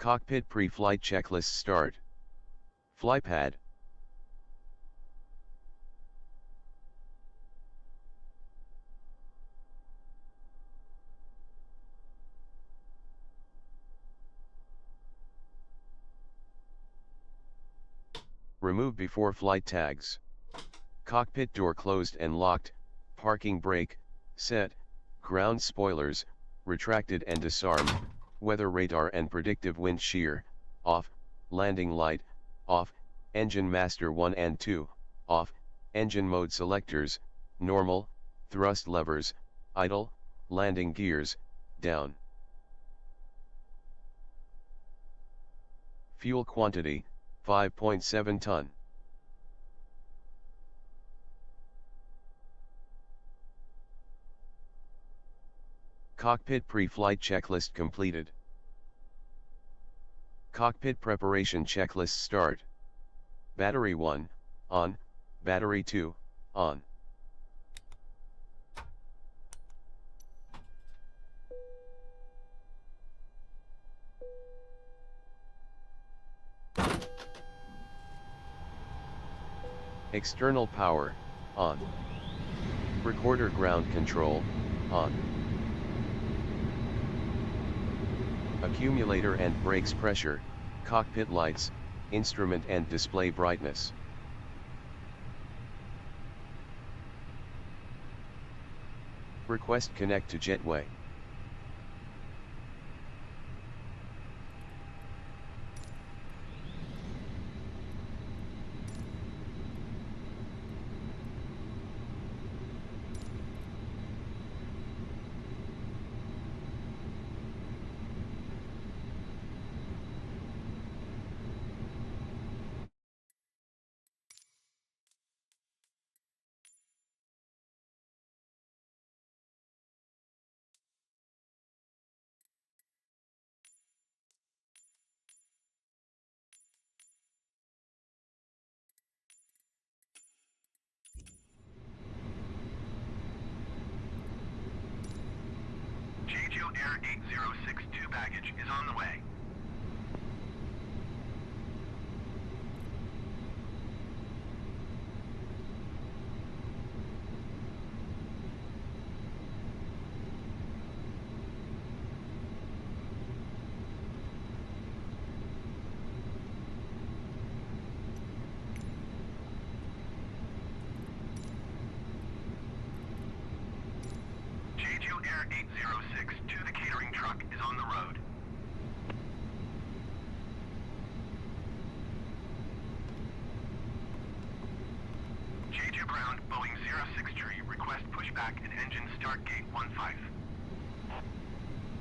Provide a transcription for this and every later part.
Cockpit pre-flight checklist start. Flypad. Remove before flight tags. Cockpit door closed and locked, parking brake, set, ground spoilers, retracted and disarmed, weather radar and predictive wind shear, off, landing light, off, engine master 1 and 2, off, engine mode selectors, normal, thrust levers, idle, landing gears, down. Fuel quantity, 5.7 ton. Cockpit pre-flight checklist completed. Cockpit preparation checklist start. Battery 1, on, battery 2, on. External power, on. Recorder ground control, on. Accumulator and brakes pressure, cockpit lights, instrument and display brightness. Request connect to Jetway. AUTOPILOT baggage is on the way. JJA235 the catering truck is on the road. JJ Ground, Boeing 063, request pushback and engine start gate 15.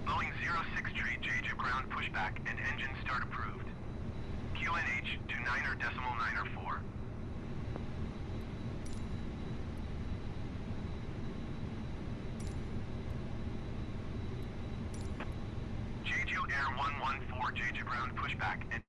Boeing 063, JJ Ground pushback and engine start approved. QNH 29.904. Air 114 JJ Ground pushback and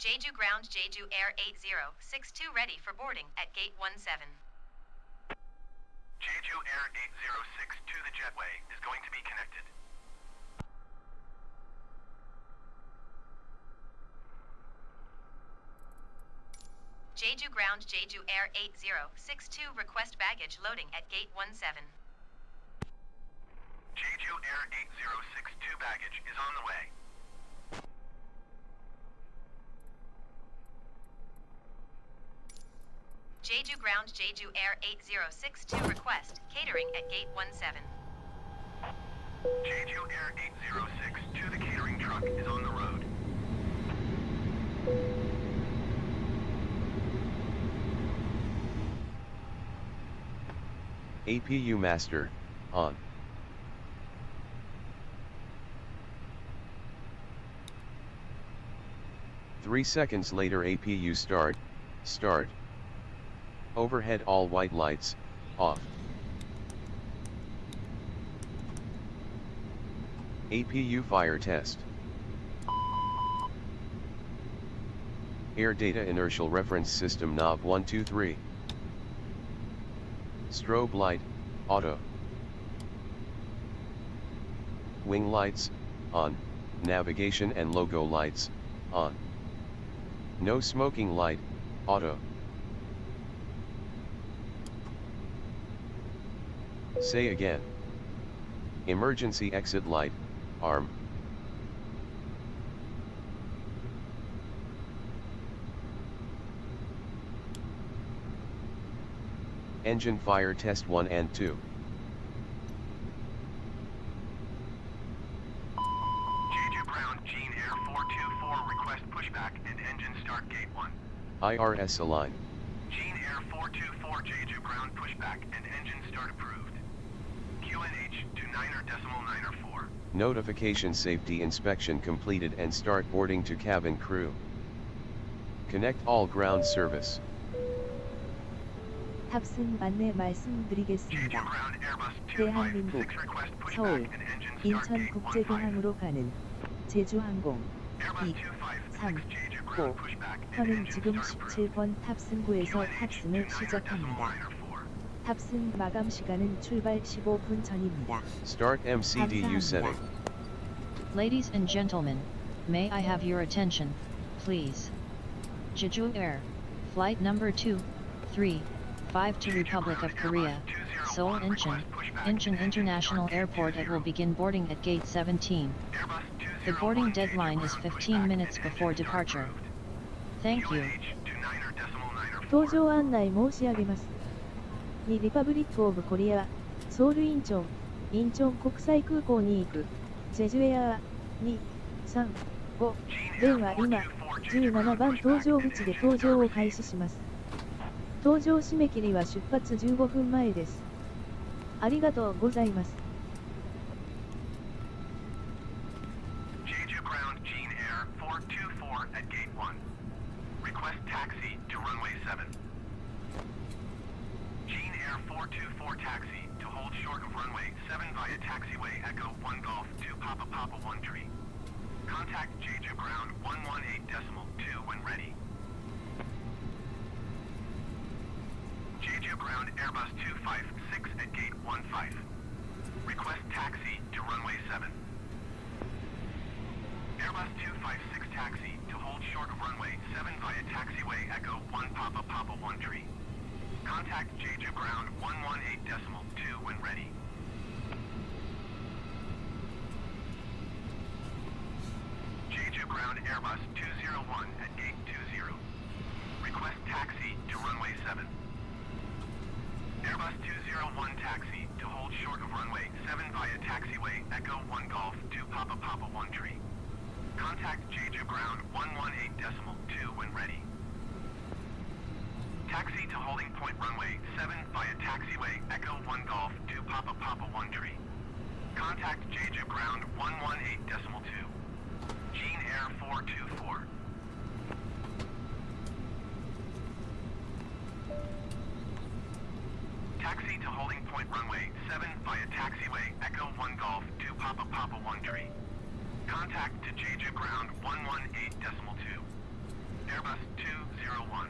Jeju ground Jeju Air 8062 ready for boarding at gate 17. Jeju Air 8062, the jetway is going to be connected. Jeju ground Jeju Air 8062 request baggage loading at gate 17. Jeju Air 8062 baggage is on the way. Jeju ground Jeju Air 8062 request catering at gate 17. Jeju Air 8062, the catering truck is on the road. APU master, on. Three seconds later APU start. Overhead all white lights, off. APU fire test. Air data inertial reference system knob 123. Strobe light, auto. Wing lights, on. Navigation and logo lights, on. No smoking light, auto. Say again. Emergency exit light, arm. Engine fire test 1 and 2. Jeju ground, Gene Air 424, request pushback and engine start gate 1. IRS align. Gene Air 424, Jeju ground, pushback and engine start approved. QNH to 9.904. Notification safety inspection completed and start boarding to cabin crew. Connect all ground service. 탑승 안내 말씀드리겠습니다. Jeju ground, Airbus 대한민국 256, request pushback 서울 and engine start gate 15. 인천국제공항으로 가는 제주항공 Airbus 3, 256, Jeju 5 ground, pushback and 현은 engine 지금 start approved. 17번 탑승구에서 QNH 탑승을 to 시작합니다. 9.904. 탑승 마감 시간은 출발 15분 전입니다. Start MCDU setting. Ladies and gentlemen, may I have your attention, please? Jeju Air, flight number 235 to Republic of Korea, Seoul Incheon International Airport. It will begin boarding at gate 17. The boarding deadline is 15 minutes before departure. Thank you. 搭乗案内申し上げます。にリパブリックオブコリア、ソウルインチョン国際空港に行く、ジェジュエアー235便は今、17番搭乗口で搭乗を開始します。搭乗締め切りは出発15分前です。ありがとうございます。Jeju ground, Gene Air 424 at gate 1. Request taxi to runway 7. Gene Air 424 taxi to hold short of runway 7 via taxiway Echo 1 Golf 2 Papa Papa 1 Tree. Contact Jeju ground 118.2 when ready. Jeju ground, Airbus 256 at gate 15. Request taxi to runway 7. Airbus 256 taxi to hold short of runway 7 via taxiway Echo 1 Papa Papa 1 Tree. Contact Jeju ground 118.2 when ready. Jeju ground, Airbus 201 at gate 20. Request taxi to runway 7. Airbus 201 taxi to hold short of runway 7 via taxiway Echo 1 Golf 2 Papa Papa 1 Tree. Contact Jeju ground 118.2 when ready. Taxi to holding point runway 7 via taxiway Echo 1 Golf 2 Papa Papa 1 Tree. Contact Jeju ground 118.2. Gene Air 424. Taxi to holding point runway 7 via taxiway Echo 1 Golf 2 Papa Papa 1 Tree. Contact to Jeju ground 118.2. Airbus 201.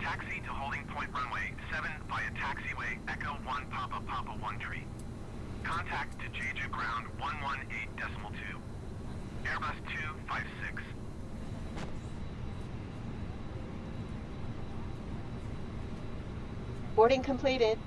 Taxi to holding point runway 7 via taxiway Echo 1 Papa Papa 1 Tree. Contact to Jeju ground 118.2. Airbus 256. Boarding completed.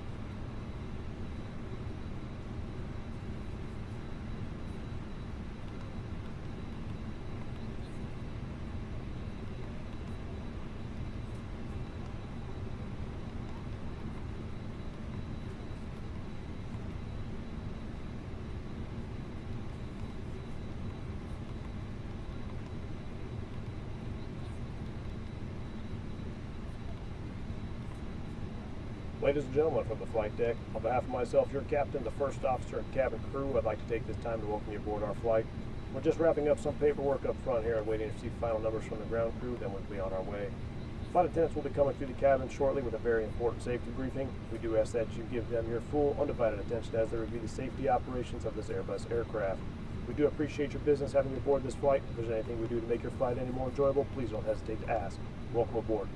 Ladies and gentlemen, from the flight deck, on behalf of myself, your captain, the first officer, and cabin crew, I'd like to take this time to welcome you aboard our flight. We're just wrapping up some paperwork up front here and waiting to receive final numbers from the ground crew, then we'll be on our way. Flight attendants will be coming through the cabin shortly with a very important safety briefing. We do ask that you give them your full, undivided attention as they review the safety operations of this Airbus aircraft. We do appreciate your business having you aboard this flight. If there's anything we do to make your flight any more enjoyable, please don't hesitate to ask. Welcome aboard.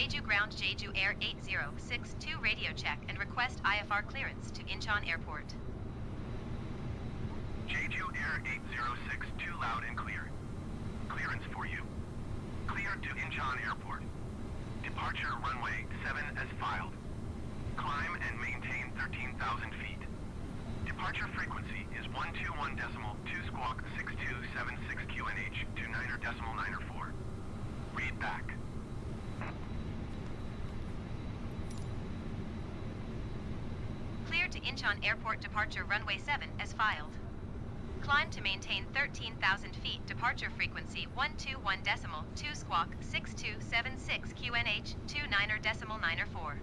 Jeju Ground Jeju Air 8062 radio check and request IFR clearance to Incheon Airport. Jeju Air 8062 loud and clear. Clearance for you. Clear to Incheon Airport. Departure runway 7 as filed. Climb and maintain 13,000 feet. Departure frequency is 121.2 squawk 6276 QNH to 9.94. Read back. Clear to Incheon Airport departure runway 7 as filed. Climb to maintain 13,000 feet. Departure frequency 121.2 squawk 6276 QNH to 9.94.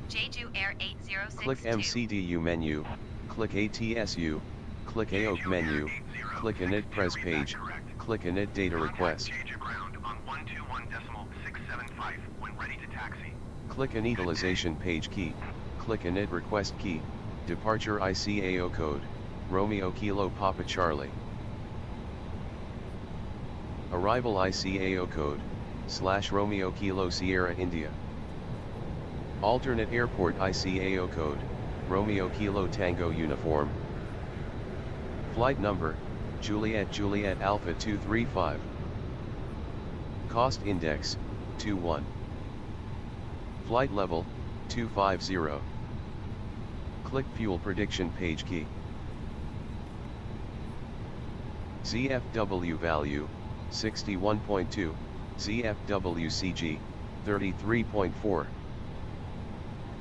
Jeju Air 8062. Click MCDU menu, click ATSU, click AOP menu, click Init press page, click Init data request. Jeju Ground on 121.675 when ready to taxi. Click Initialization page key, click Init request key, departure ICAO code, Romeo Kilo Papa Charlie. Arrival ICAO code, /Romeo Kilo Sierra India. Alternate airport ICAO code, Romeo Kilo Tango Uniform. Flight number, Juliet Juliet Alpha 235. Cost index, 21. Flight level, 250. Click fuel prediction page key. ZFW value, 61.2, ZFWCG, 33.4.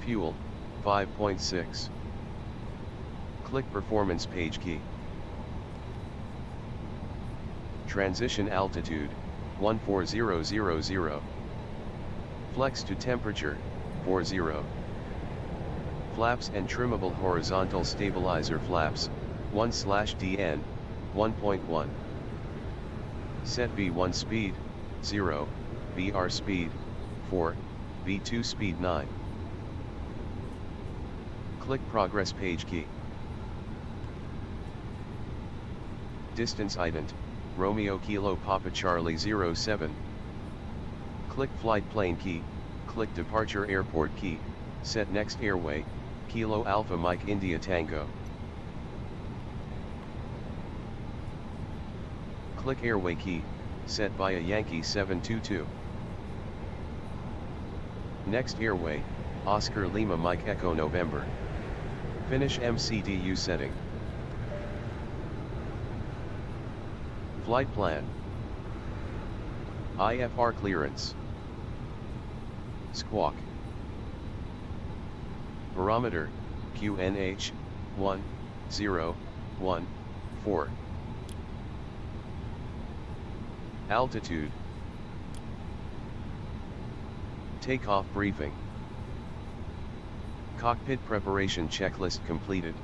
Fuel, 5.6. Click performance page key. Transition altitude, 14000. Flex to temperature, 40. Flaps and trimmable horizontal stabilizer flaps, 1/DN, 1.1. Set B1 speed, 0, BR speed, 4, B2 speed 9. Click progress page key. Distance ident, Romeo Kilo Papa Charlie 07. Click flight plane key, click departure airport key, set next airway, Kilo Alpha Mike India Tango. Click airway key, set via Yankee 722. Next airway, Oscar Lima Mike Echo November. Finish MCDU setting. Flight plan. IFR clearance. Squawk. Barometer, QNH, 1014. Altitude. Takeoff briefing. Cockpit preparation checklist completed.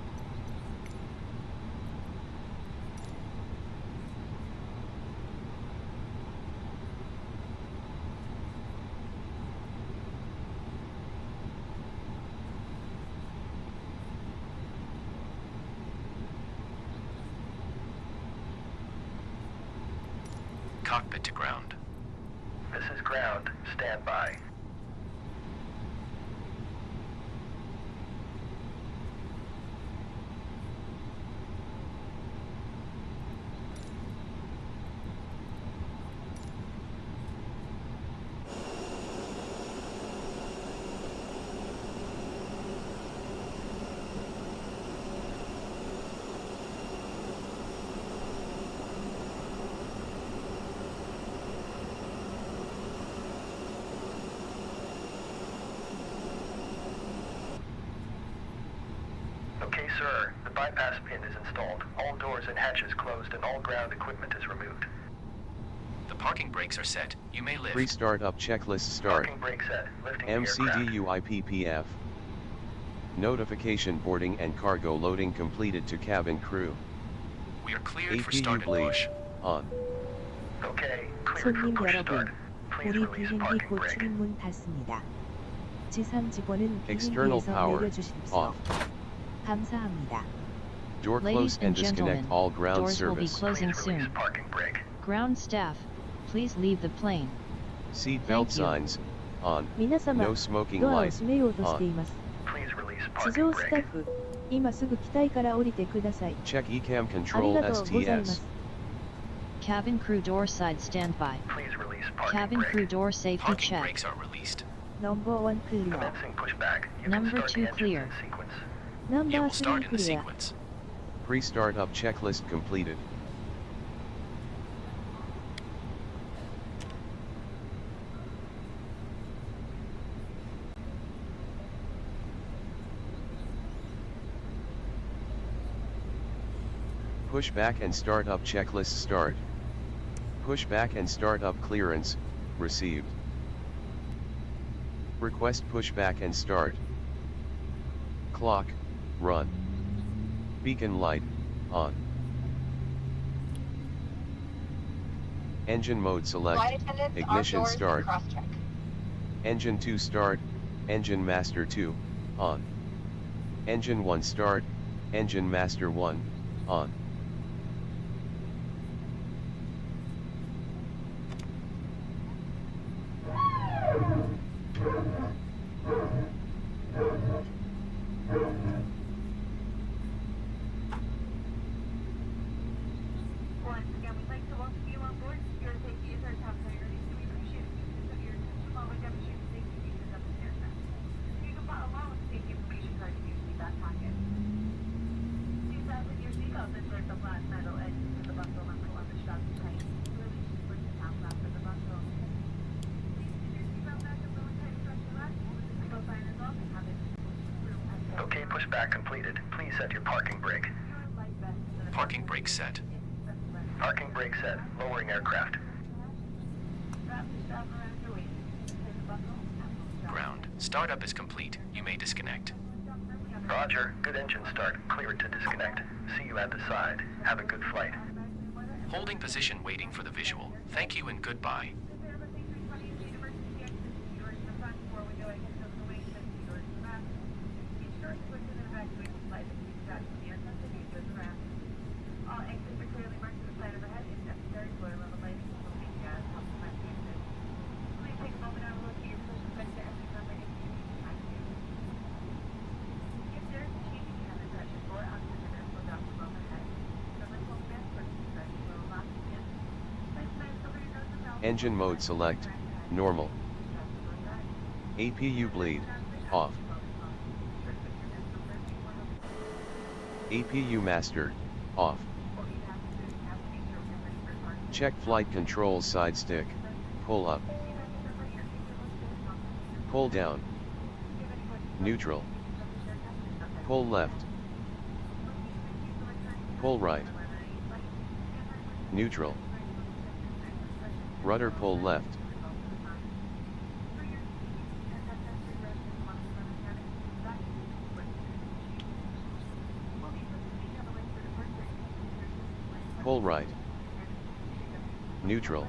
Cockpit to ground. This is ground. Stand by. Okay, sir. The bypass pin is installed. All doors and hatches closed and all ground equipment is removed. The parking brakes are set. You may lift. Restart up checklist start. Parking brake set. Lifting the MCDU IPPF. Notification boarding and cargo loading completed to cabin crew. We are cleared for APU start and bleed. push. On. Okay, cleared for 손님 push 여러분, start. Please 우리 release 비행기 parking 곧 brake. 출입문 닫습니다. 지상 직원은 External 비행기에서 power, 내려주십시오. off. 감사합니다. Door Ladies close and and disconnect gentlemen, all ground doors will be service. closing Please release soon. parking brake. Ground staff, please leave the plane. Seat Thank belt you. signs, on. 皆様、 No smoking ドアを light, 閉めようとしてい on. ます。 Please release 地 parking 上スタッ brake. フ、今すぐ機体から降りてください。 Check ECAM あり control がとうございま STS. す。 Cabin crew door side standby. Please release parking Cabin crew brake. door safety Parking check. brakes are released. Number 1 clear. Commencing pushback. You can Number start 2 the engines clear. in sequence. You Number will start 3 in the clear. sequence. Pre-startup checklist completed. Pushback and startup checklist start. Pushback and startup clearance, received. Request pushback and start. Clock, run. Beacon light, on. Engine mode select, ignition start. Engine 2 start, engine master 2, on. Engine 1 start, engine master 1, on. Once again, we'd like to welcome you on board. Your safety is our top priority, so we appreciate the use of your attention while we demonstrate the safety features of this aircraft. You can follow along with the safety information card in your seatbelt pocket. Do fasten your seatbelt and insert the flat metal edges of the buckle knuckle on the strap tight. Release and split the top flap of the buckle. Please keep your seatbelt back up and tight across your lap. The seatbelt sign is off and have it. Okay, pushback completed. Please set your parking brake. Your light vest is in a Parking brake set. Parking brake set. Lowering aircraft. Wrap the strap around your waist. Take the buckle, capsule strap. Ground. Startup is complete. You may disconnect. Roger. Good engine start. Clear to disconnect. See you at the side. Have a good flight. Holding position waiting for the visual. Thank you and goodbye. All exits are clearly marked to the side overhead if necessary for level lighting will be help prevent the exit. Please take a moment and locate your position back to every number if there is a changing cabin pressure for oxygen will drop from overhead. The lid will transfer to the pressure will lock again. Place knives over your nose and mouth. Engine mode select, normal. APU bleed, off. APU master, off. Check flight controls side stick, pull up. Pull down. Neutral. Pull left. Pull right. Neutral. Rudder pull left. Pull right. Neutral.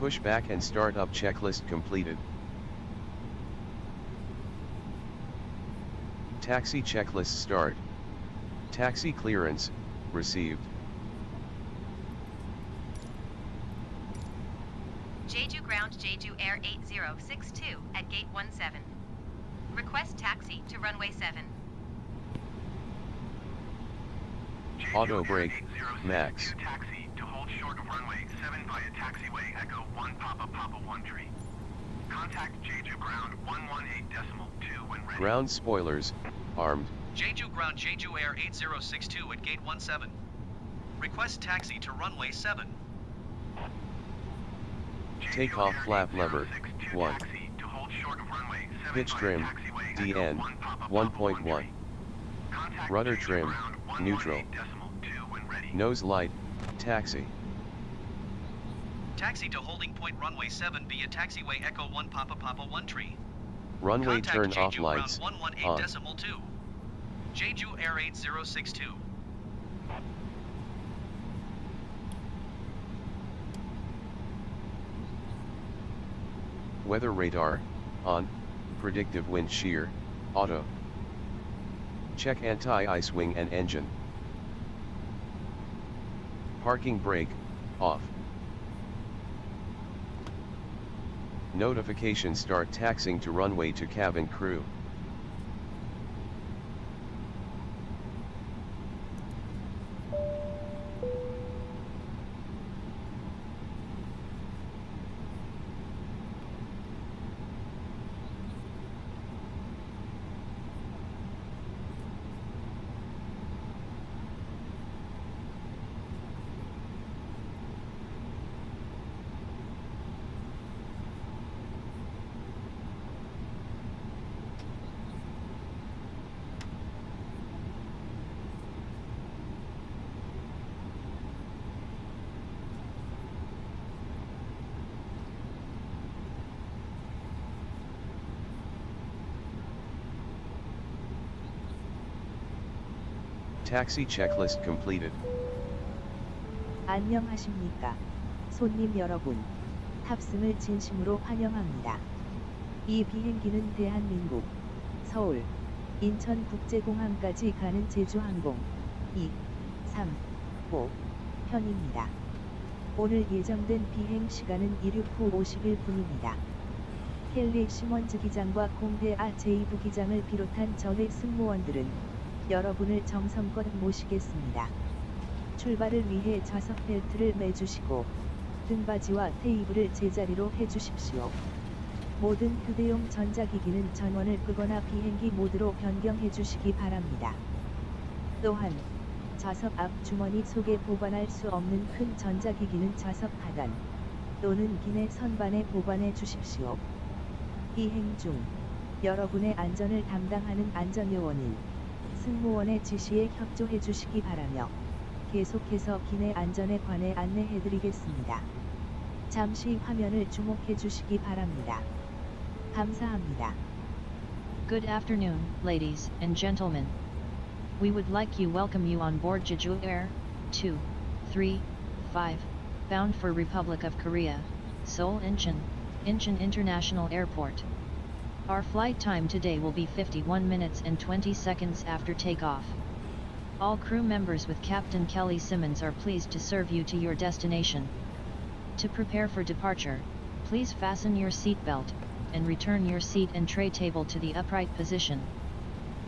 Pushback and startup checklist completed. Taxi checklist start. Taxi clearance, received. Jeju Ground Jeju Air 8062 at Gate 17. Request taxi to runway 7. Auto brake, max. Taxi to hold short of runway 7 via taxiway Echo 1 Papa Papa 1 tree. Contact Jeju Ground 118.2 when ready. Ground spoilers, armed. Jeju Ground Jeju Air 8062 at Gate 17. Request taxi to runway 7. Takeoff flap lever, 1. Taxi to hold short of runway 7 Pitch via trim, taxiway DN, Echo 1 Papa Papa 1.1. 1 tree. Contact Rudder Jeju trim, Ground neutral. 118.2 when ready. Nose light, taxi. Taxi to holding point runway 7 via taxiway Echo 1 Papa Papa 1 tree. Runway Contact turn Jeju off lights, Ground on. 118.2. Jeju Air 8062. Weather radar, on. Predictive wind shear, auto. Check anti-ice wing and engine. Parking brake, off. Notification start taxing to runway to cabin crew. Taxi checklist completed. 안녕하십니까. 손님 여러분. 탑승을 진심으로 환영합니다. 이 비행기는 대한민국, 서울, 인천국제공항까지 가는 제주항공 2, 3, 5 편입니다. 오늘 예정된 비행 시간은 이륙 후 51분입니다. 헨리 시먼즈 기장과 공대아 제2부기장을 비롯한 저회 승무원들은 여러분을 정성껏 모시겠습니다. 출발을 위해 좌석 벨트를 매주시고 등받이와 테이블을 제자리로 해주십시오. 모든 휴대용 전자기기는 전원을 끄거나 비행기 모드로 변경해 주시기 바랍니다. 또한 좌석 앞 주머니 속에 보관할 수 없는 큰 전자기기는 좌석 하단 또는 기내 선반에 보관해 주십시오. 비행 중 여러분의 안전을 담당하는 안전요원인 승무원의 지시에 협조해 주시기 바라며 계속해서 기내 안전에 관해 안내해 드리겠습니다. 잠시 화면을 주목해 주시기 바랍니다. 감사합니다. Good afternoon, ladies and gentlemen. We would like to welcome you on board Jeju Air 235, bound for Republic of Korea, Seoul Incheon International Airport. Our flight time today will be 51 minutes and 20 seconds after takeoff. All crew members with Captain Kelly Simmons are pleased to serve you to your destination. To prepare for departure, please fasten your seatbelt and return your seat and tray table to the upright position.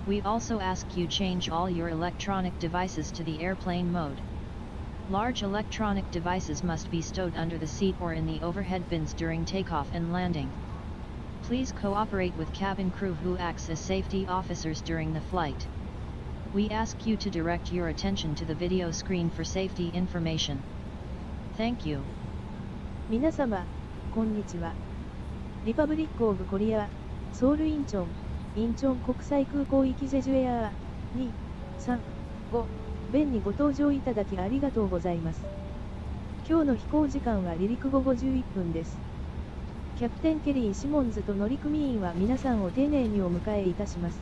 We also ask you change all your electronic devices to the airplane mode. Large electronic devices must be stowed under the seat or in the overhead bins during takeoff and landing. Please cooperate with cabin crew who acts as safety officers during the flight. We ask you to direct your attention to the video screen for safety information. Thank you. 皆様、こんにちは。リパブリックオブコリア、ソウルインチョン国際空港行きジェジュエアー235便にご搭乗いただきありがとうございます。今日の飛行時間は離陸後51分です。キャプテンケリー・シモンズと乗組員は皆さんを丁寧にお迎えいたします。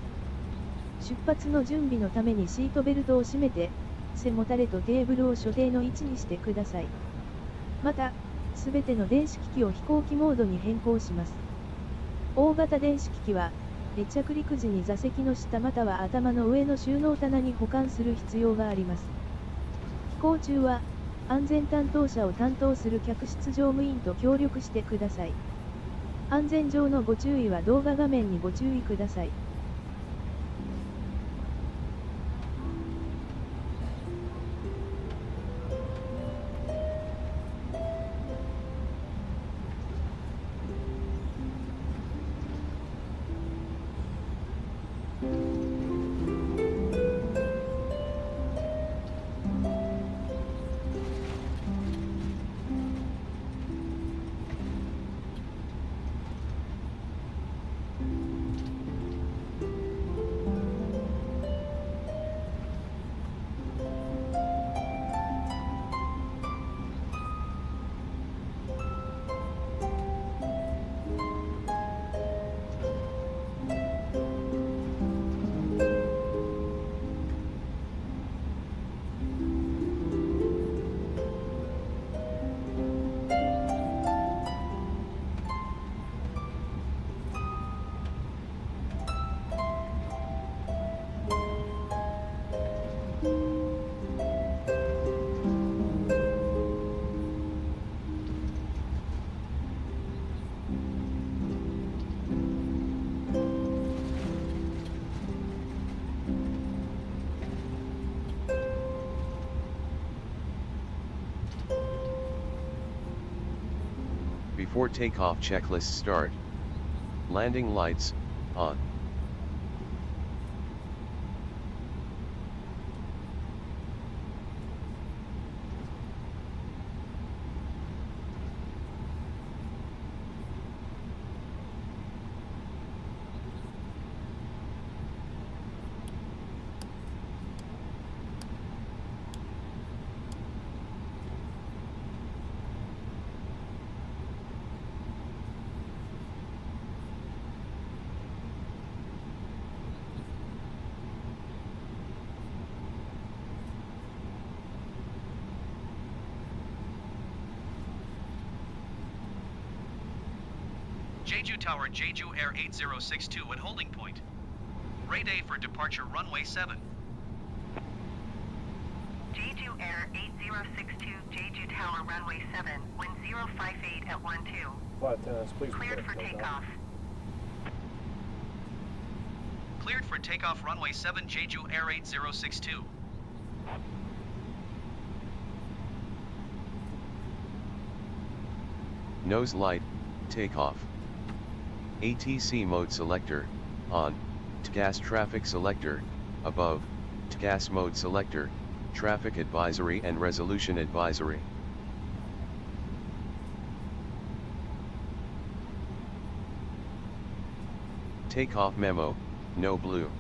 出発の準備のためにシートベルトを締めて、背もたれとテーブルを所定の位置にしてください。また、すべての電子機器を飛行機モードに変更します。大型電子機器は、離着陸時に座席の下または頭の上の収納棚に保管する必要があります。飛行中は、安全担当者を担当する客室乗務員と協力してください。安全上のご注意は動画画面にご注意ください。Before takeoff checklist start. Landing lights, on. Jeju Tower, Jeju Air 8062 at holding point. Rate A for departure runway 7. Jeju Air 8062, Jeju Tower, runway 7, wind 058 at 12. Flight attendants, please Cleared for prepare takeoff. Cleared for takeoff runway 7, Jeju Air 8062. Nose light, takeoff. ATC mode selector, on. TCAS traffic selector, above. TCAS mode selector, traffic advisory and resolution advisory. Takeoff memo, no blue.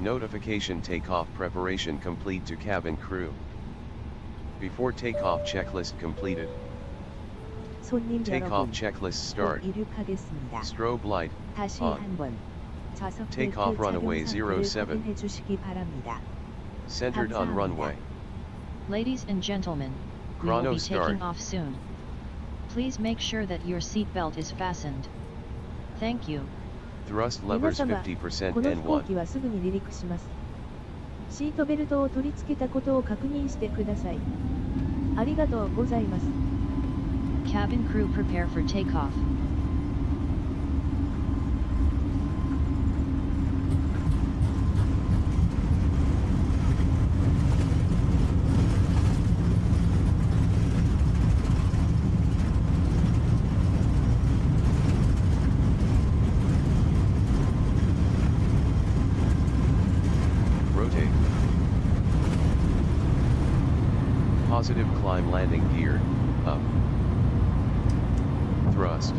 Notification takeoff preparation complete to cabin crew. Before takeoff checklist completed. 손님 Takeoff 여러분, checklist 곧 start. 이륙하겠습니다. Strobe light, 다시 on. 한번 좌석 Takeoff 벨트 runway 착용 상태를 07. 확인해 주시기 바랍니다. Centered on 감사합니다. runway. Ladies and gentlemen, we will Chrono be start. taking off soon. Please make sure that your seatbelt is fastened. Thank you. Thrust 皆 levers 様、 50% この飛行 N1. 機はすぐに離陸します。シートベルトを取り付けたことを確認してください。ありがとうございます。 Cabin crew prepare for takeoff. Rotate. Positive climb landing gear, up. Thrust.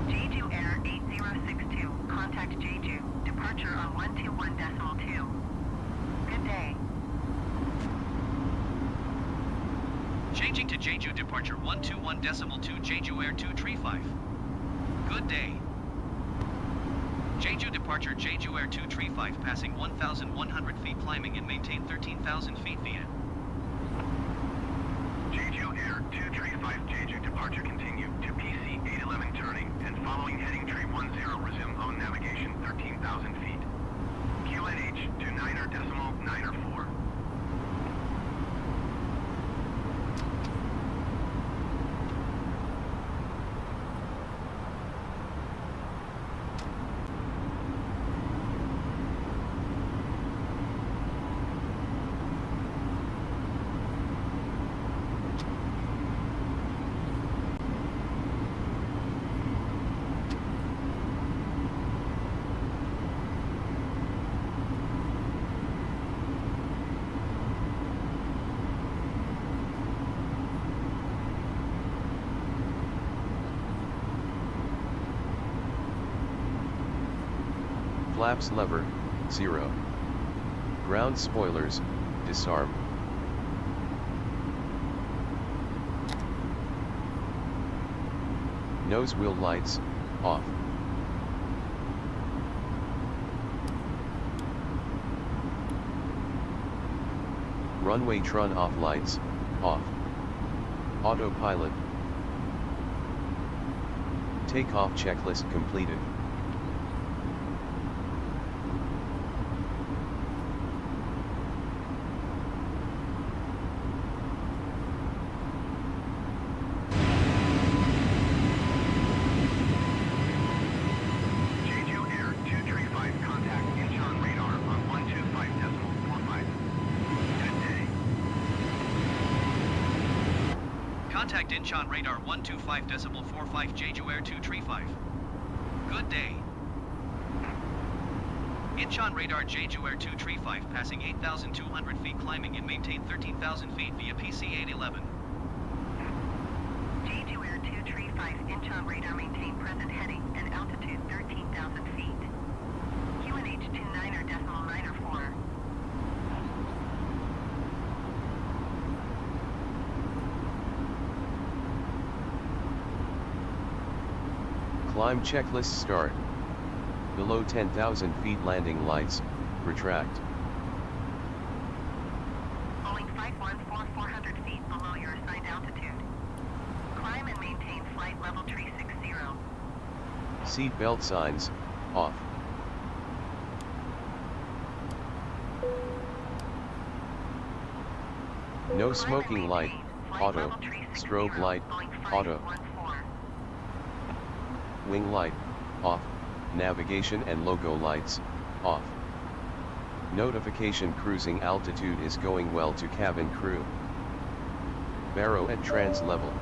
Jeju Air 8062, contact Jeju, departure on 121.2. Good day. Changing to Jeju departure 121.2 Jeju Air 235. Good day. Jeju departure Jeju Air 235 passing 1,100 feet climbing and maintain 13,000 feet via. Jeju Air 235 Jeju departure continue to PC 811 turning and following heading tree 10 resume on navigation 13,000 feet. QNH to 9.904. Flaps lever, 0. Ground spoilers, disarm. Nose wheel lights, off. Runway turn off lights, off. Autopilot. Takeoff checklist completed. Jeju Air Contact Incheon radar 125.45 Jeju Air 235. Good day. Incheon radar Jeju Air 235 passing 8,200 feet climbing and maintain 13,000 feet via PC-811. Jeju Air 235, Incheon radar maintain present heading and altitude 13,000 feet. QNH 29.94. Climb checklist start. Below 10,000 feet landing lights, retract. Boeing 514 400 feet below your assigned altitude. Climb and maintain flight level 360. Seat belt signs, off. No smoking light, auto, strobe light, auto. Wing light, off, navigation and logo lights, off. Notification cruising altitude is going well to cabin crew. Barrow at trans level.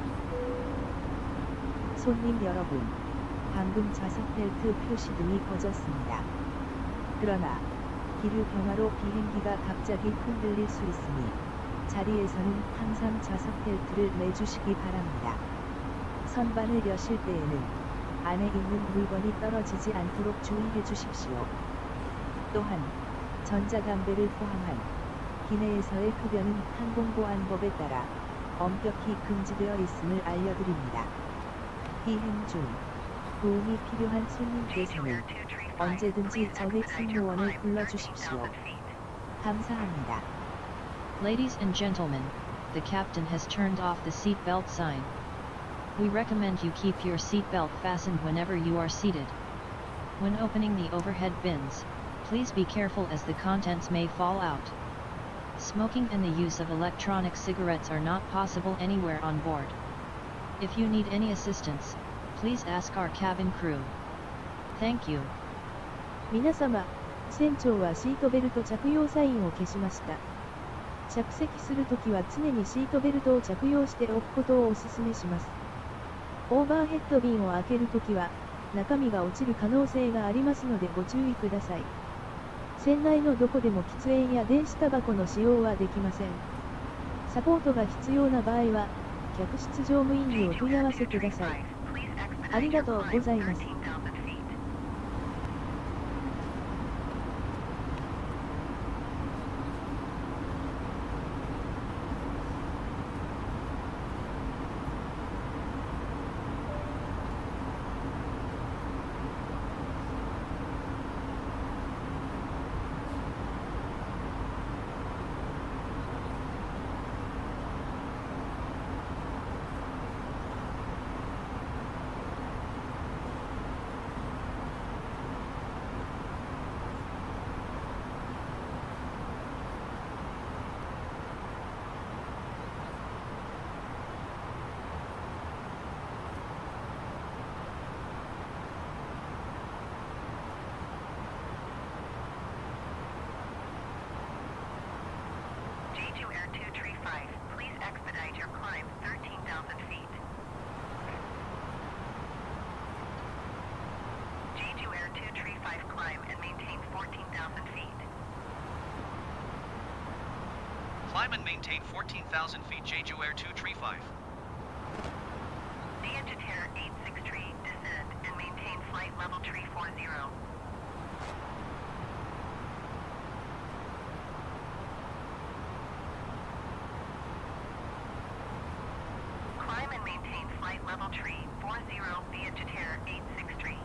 손님 여러분, 방금 좌석 벨트 표시등이 꺼졌습니다. 그러나 기류 변화로 비행기가 갑자기 흔들릴 수 있으니 자리에서는 항상 좌석 벨트를 매주시기 바랍니다. 선반을 여실 때에는 안에 있는 물건이 떨어지지 않도록 주의해 주십시오. 또한 전자담배를 포함한 기내에서의 흡연은 항공보안법에 따라 엄격히 금지되어 있음을 알려드립니다. 비행 중 도움이 필요한 손님께서는 언제든지 저희 승무원을 불러주십시오. 감사합니다. Ladies and gentlemen, the captain has turned off the seat belt sign. We recommend you keep your seatbelt fastened whenever you are seated. When opening the overhead bins, please be careful as the contents may fall out. Smoking and the use of electronic cigarettes are not possible anywhere on board. If you need any assistance, please ask our cabin crew. Thank you. 皆様、船長はシートベルト着用サインを消しました。着席するときは常にシートベルトを着用しておくことをお勧めします。オーバーヘッドビンを開けるときは、中身が落ちる可能性がありますのでご注意ください。船内のどこでも喫煙や電子タバコの使用はできません。サポートが必要な場合は、客室乗務員にお問い合わせください。ありがとうございます。Jeju Air 235, please expedite your climb 13,000 feet. Jeju Air 235 climb and maintain 14,000 feet. Climb and maintain 14,000 feet Jeju Air 235. Jeju 863, descend and maintain flight level 340. Climb and maintain flight level 340 via Jeju 863.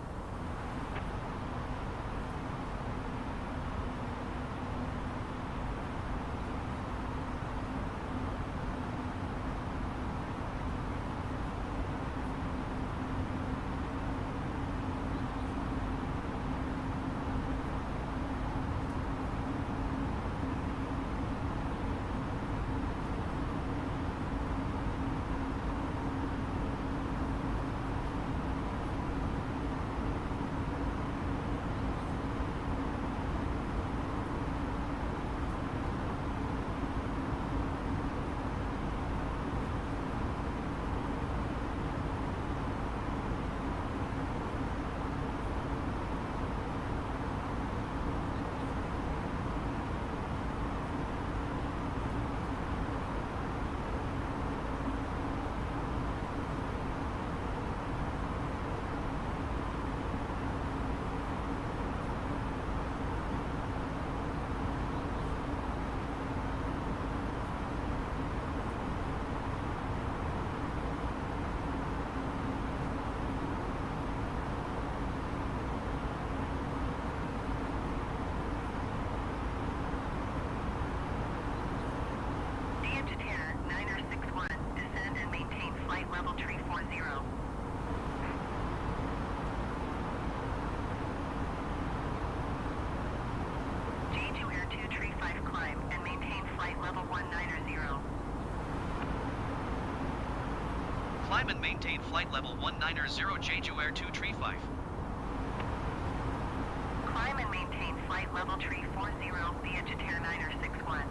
maintain flight level 190 Jeju Air 235. Climb and maintain flight level tree 40 via Jeter 961.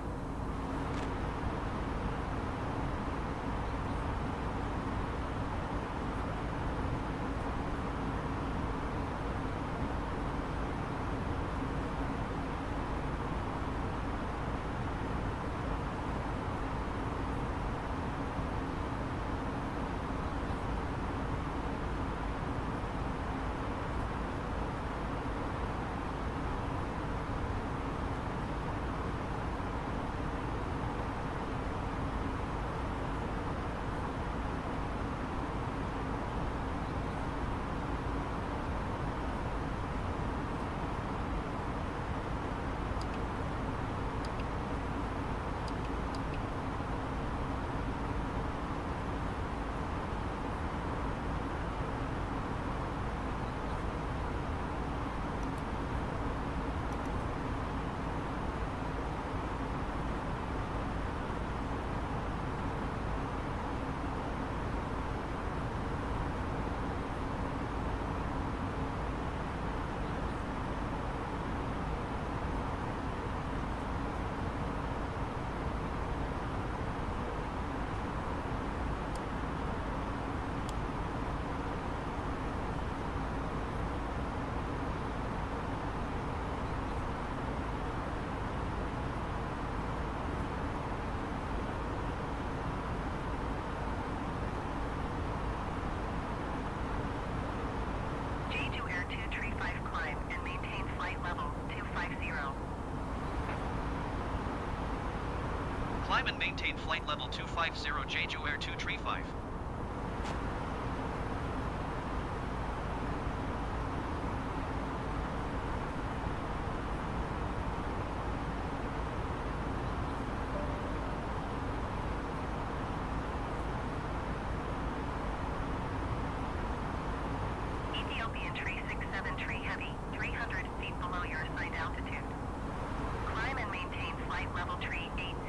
Climb and maintain flight level 250 Jeju Air 235. Ethiopian tree 67 tree heavy, 300 feet below your assigned altitude. Climb and maintain flight level tree 80.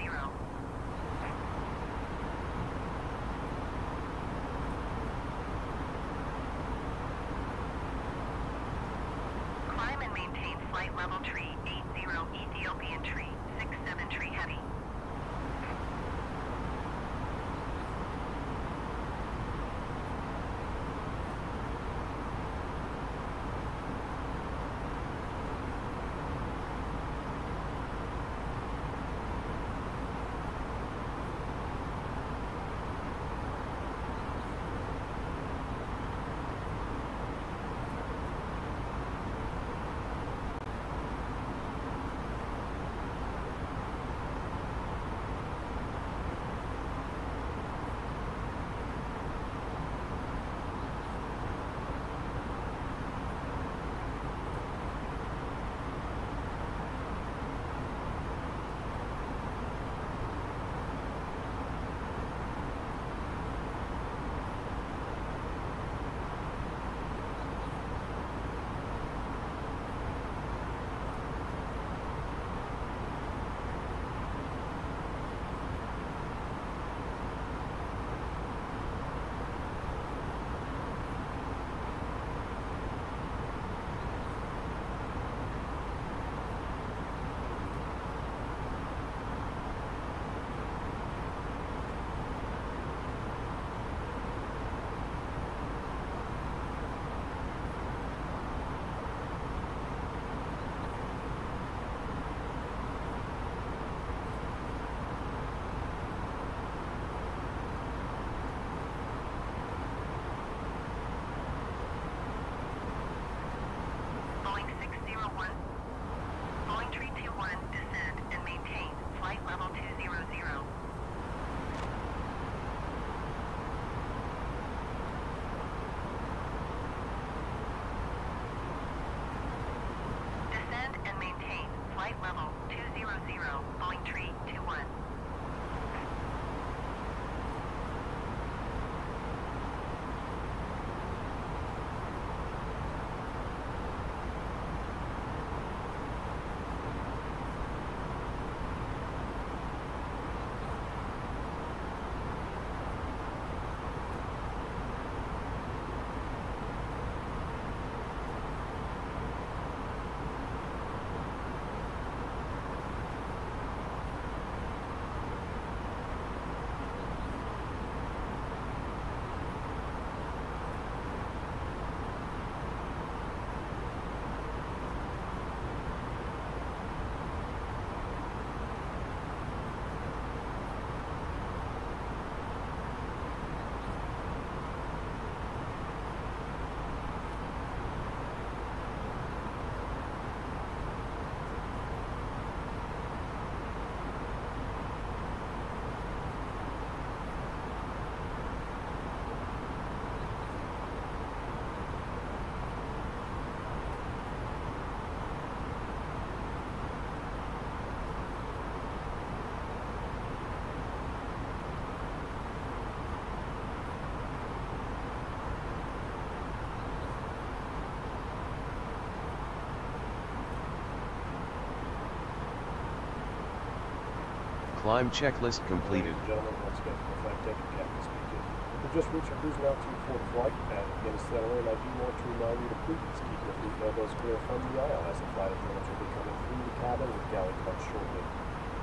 Climb checklist completed. Ladies and gentlemen, once again from the flight deck and Captain speaking. We've just reached our cruising altitude for the flight, and again to settle in, I do want to remind you to please keep your feet elbows clear from the aisle as the flight attendants will be coming through the cabin with galley carts shortly.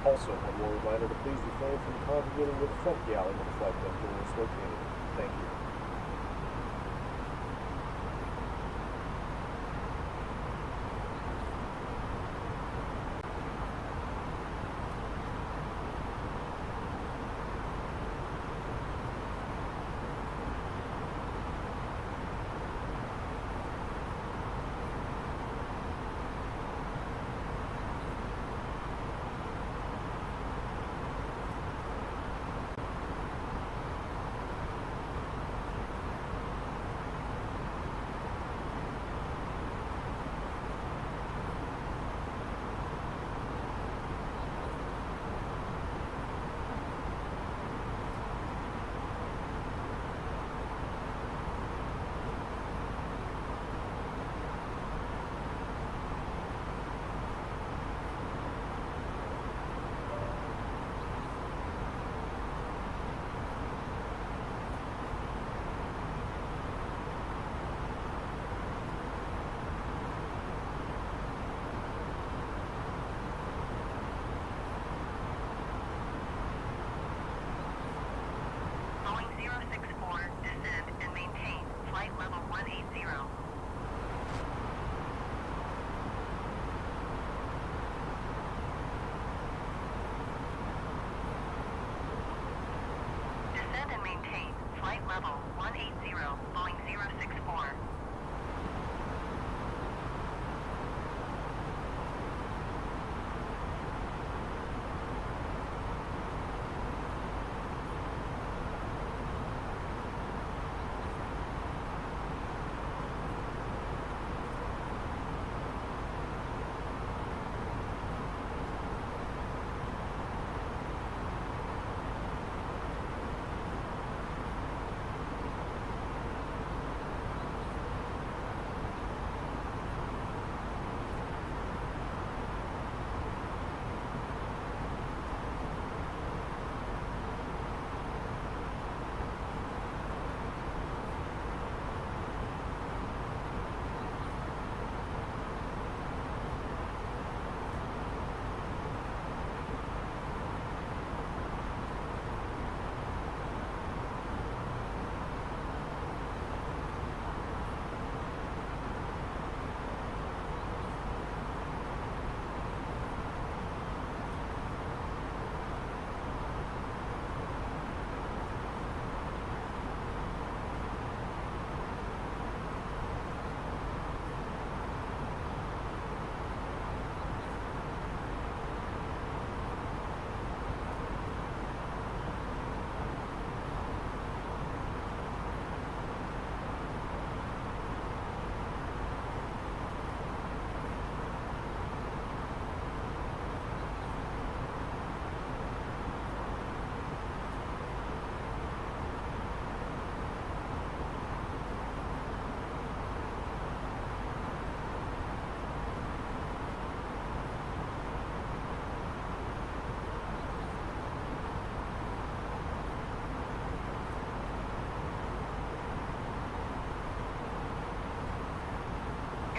Also, one more reminder to please refrain from congregating with the front galley where the flight deck door is located. Thank you. Boeing 064, descend and maintain flight level 180. Descend and maintain flight level 180, Boeing 064.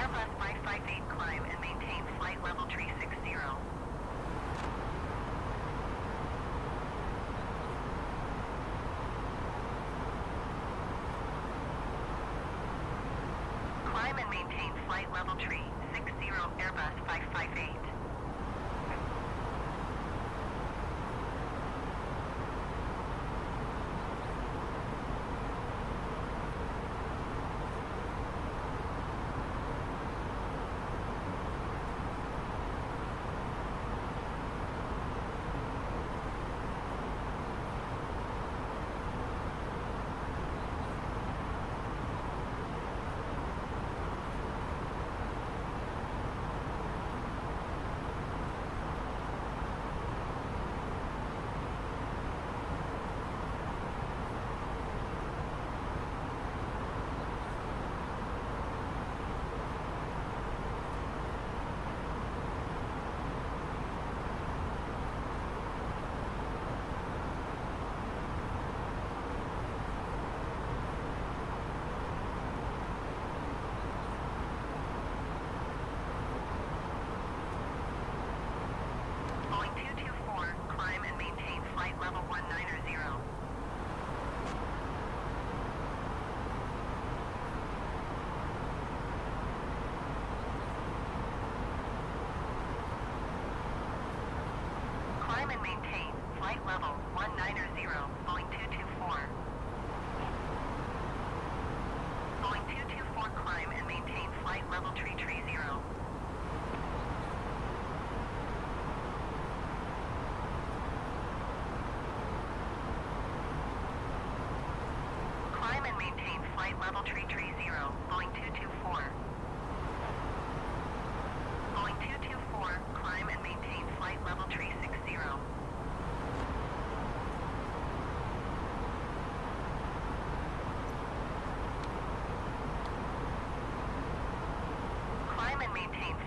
Airbus 558 climb and maintain flight level 360. Climb and maintain flight level 360, Airbus 558.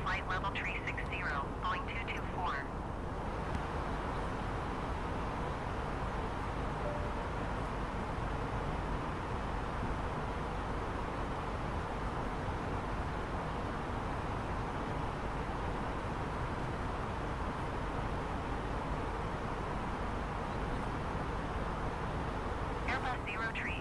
flight level 360, Boeing 224. Airbus 030